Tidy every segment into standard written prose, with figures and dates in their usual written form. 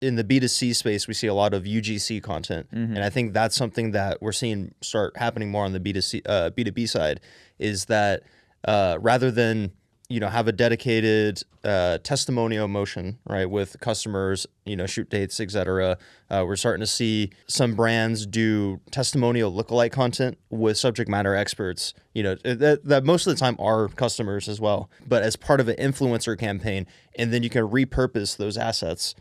in the B2C space, we see a lot of UGC content. And I think that's something that we're seeing start happening more on the B2B side, is that rather than, have a dedicated testimonial motion, right, with customers, shoot dates, et cetera. We're starting to see some brands do testimonial lookalike content with subject matter experts, that most of the time are customers as well, but as part of an influencer campaign. And then you can repurpose those assets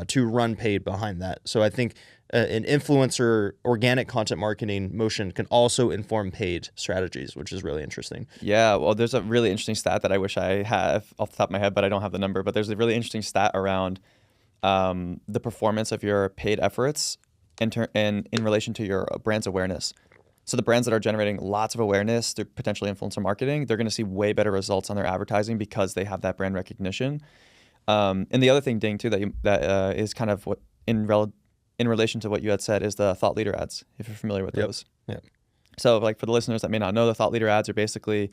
to run paid behind that. So I think an influencer organic content marketing motion can also inform paid strategies, which is really interesting. Yeah, well, there's a really interesting stat that I wish I have off the top of my head, but I don't have the number. But there's a really interesting stat around the performance of your paid efforts in relation to your brand's awareness. So the brands that are generating lots of awareness through potentially influencer marketing, they're going to see way better results on their advertising because they have that brand recognition. And the other thing, Ding, too, that is kind of what in relation to what you had said is the thought leader ads, if you're familiar with those. Yep. So like for the listeners that may not know, the thought leader ads are basically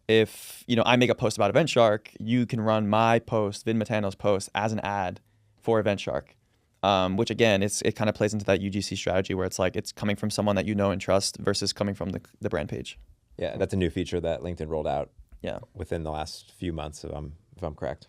if, I make a post about EventShark, you can run my post, Vin Matano's post, as an ad for EventShark, which again, it kind of plays into that UGC strategy where it's like it's coming from someone that you know and trust versus coming from the brand page. Yeah, that's a new feature that LinkedIn rolled out within the last few months, if I'm correct.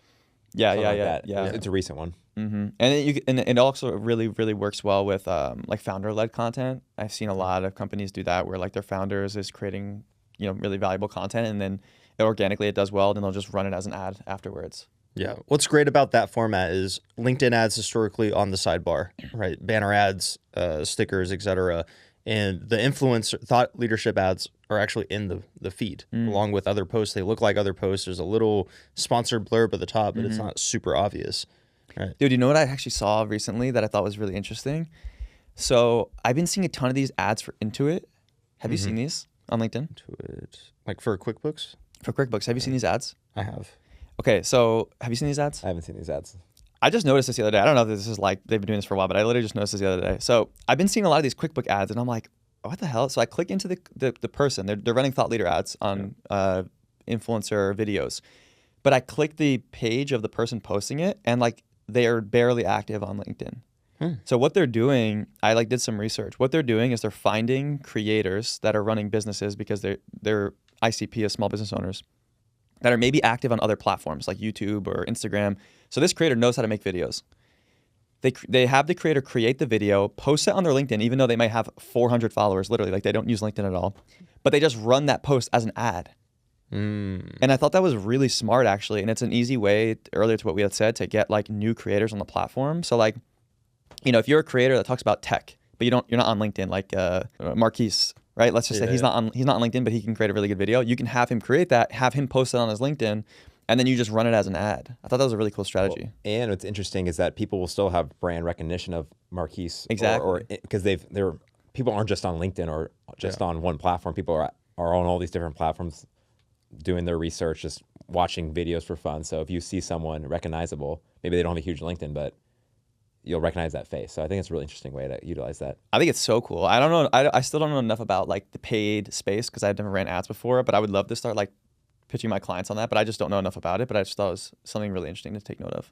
Yeah. It's a recent one. And it also really, really works well with like founder-led content. I've seen a lot of companies do that where like their founders is creating, really valuable content, and then organically it does well, then they'll just run it as an ad afterwards. Yeah. What's great about that format is LinkedIn ads historically on the sidebar, right? Banner ads, stickers, et cetera. And the influencer thought leadership ads are actually in the feed along with other posts. They look like other posts. There's a little sponsored blurb at the top, but it's not super obvious. Right. Dude, you know what I actually saw recently that I thought was really interesting? So I've been seeing a ton of these ads for Intuit. Have you seen these on LinkedIn? Intuit. Like for QuickBooks? For QuickBooks. Have you seen these ads? I have. Okay, so have you seen these ads? I haven't seen these ads. I just noticed this the other day. I don't know if this is like they've been doing this for a while, but I literally just noticed this the other day. So I've been seeing a lot of these QuickBook ads, and I'm like, what the hell? So I click into the person. They're running thought leader ads on influencer videos. But I click the page of the person posting it, and like they are barely active on LinkedIn. So what they're doing, I did some research. What they're doing is they're finding creators that are running businesses because they're ICP as small business owners that are maybe active on other platforms like YouTube or Instagram. So this creator knows how to make videos. They have the creator create the video, post it on their LinkedIn, even though they might have 400 followers, literally, like they don't use LinkedIn at all. But they just run that post as an ad. And I thought that was really smart, actually. And it's an easy way, earlier to what we had said, to get like new creators on the platform. So like, if you're a creator that talks about tech, but you're not on LinkedIn, like Marquise, right? Let's just say he's not on LinkedIn, but he can create a really good video. You can have him create that, have him post it on his LinkedIn, and then you just run it as an ad. I thought that was a really cool strategy. Well, and what's interesting is that people will still have brand recognition of Marquise. Exactly. Because people aren't just on LinkedIn or just on one platform. People are on all these different platforms doing their research, just watching videos for fun. So if you see someone recognizable, maybe they don't have a huge LinkedIn, but you'll recognize that face. So I think it's a really interesting way to utilize that. I think it's so cool. I don't know. I still don't know enough about like the paid space because I've never ran ads before, but I would love to start like pitching my clients on that, but I just don't know enough about it. But I just thought it was something really interesting to take note of.